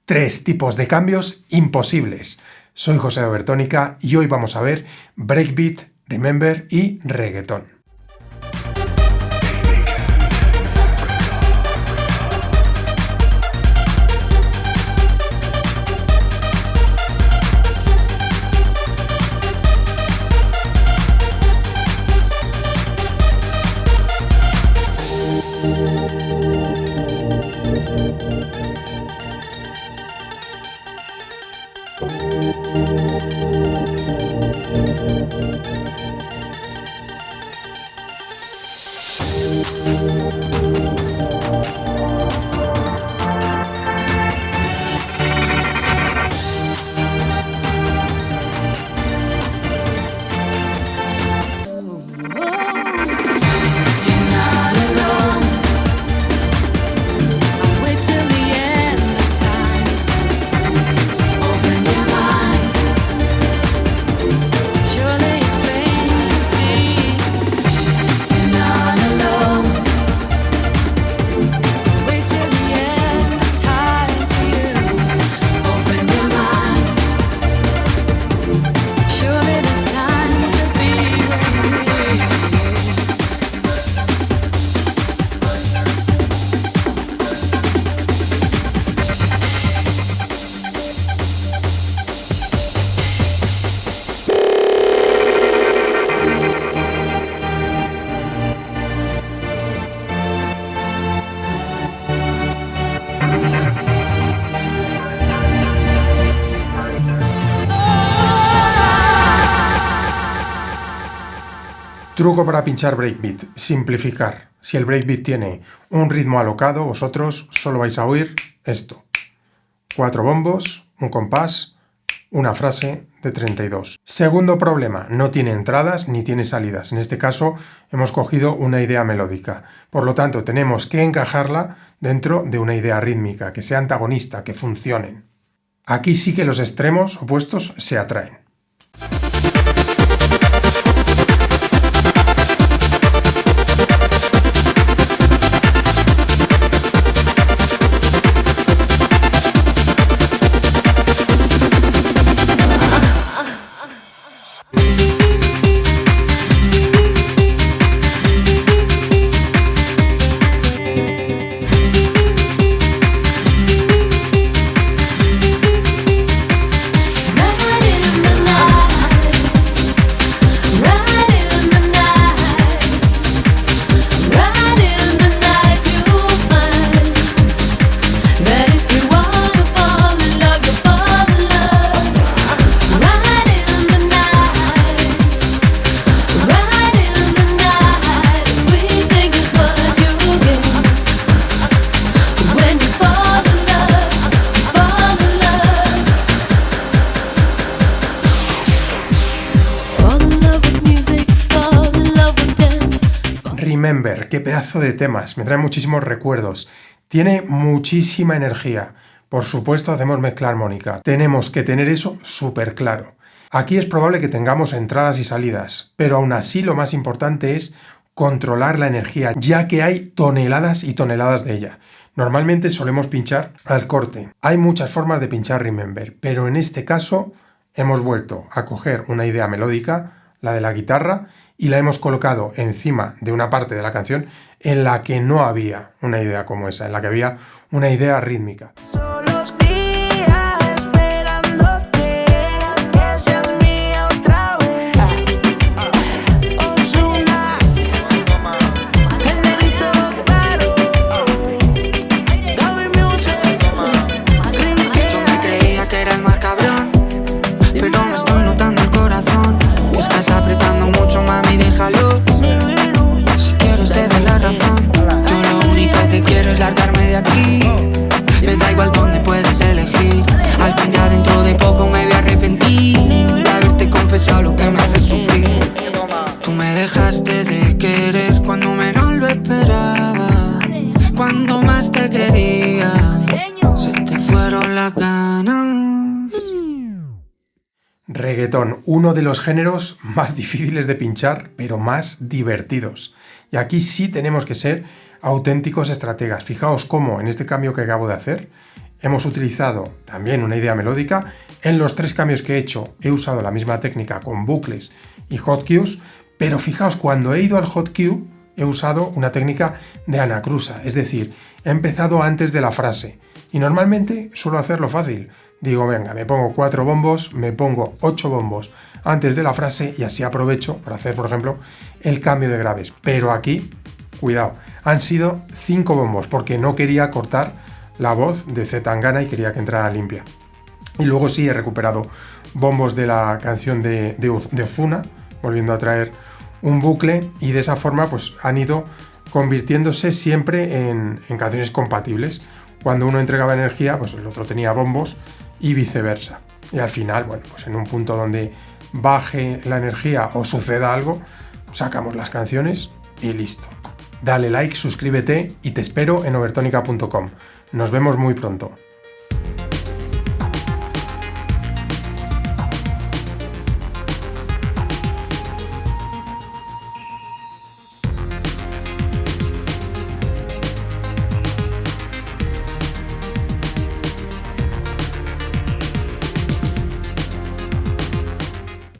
Tres tipos de cambios imposibles. Soy José de Obertónica y hoy vamos a ver breakbeat, remember y reggaetón. Truco para pinchar breakbeat, simplificar. Si el breakbeat tiene un ritmo alocado, vosotros solo vais a oír esto. 4 bombos, un compás, una frase de 32. Segundo problema, no tiene entradas ni tiene salidas. En este caso hemos cogido una idea melódica. Por lo tanto, tenemos que encajarla dentro de una idea rítmica, que sea antagonista, que funcionen. Aquí sí que los extremos opuestos se atraen. Remember, qué pedazo de temas, me trae muchísimos recuerdos, tiene muchísima energía. Por supuesto hacemos mezcla armónica, tenemos que tener eso súper claro. Aquí es probable que tengamos entradas y salidas, pero aún así lo más importante es controlar la energía, ya que hay toneladas y toneladas de ella. Normalmente solemos pinchar al corte. Hay muchas formas de pinchar remember, pero en este caso hemos vuelto a coger una idea melódica, la de la guitarra, y la hemos colocado encima de una parte de la canción en la que no había una idea como esa, en la que había una idea rítmica. Si quieres te doy la razón. Yo lo único que quiero es largarme de aquí. Me da igual dónde puedes elegir. Al fin ya dentro de poco me voy a arrepentir de haberte confesado lo que me hace sufrir. Tú me dejaste de querer cuando menos lo esperaba, cuando más te quería. Se te fueron las ganas. Reggaetón, uno de los géneros más difíciles de pinchar, pero más divertidos. Y aquí sí tenemos que ser auténticos estrategas. Fijaos cómo en este cambio que acabo de hacer, hemos utilizado también una idea melódica. En los 3 cambios que he hecho he usado la misma técnica con bucles y hot cues, pero fijaos, cuando he ido al hot cue he usado una técnica de anacrusa, es decir, he empezado antes de la frase y normalmente suelo hacerlo fácil. Digo, venga, me pongo 4 bombos, me pongo 8 bombos antes de la frase y así aprovecho para hacer, por ejemplo, el cambio de graves. Pero aquí, cuidado, han sido 5 bombos porque no quería cortar la voz de C. Tangana y quería que entrara limpia. Y luego sí he recuperado bombos de la canción de Ozuna, volviendo a traer un bucle, y de esa forma pues han ido convirtiéndose siempre en canciones compatibles. Cuando uno entregaba energía, pues el otro tenía bombos y viceversa. Y al final, bueno, pues en un punto donde baje la energía o suceda algo, sacamos las canciones y listo. Dale like, suscríbete y te espero en overtonica.com. Nos vemos muy pronto.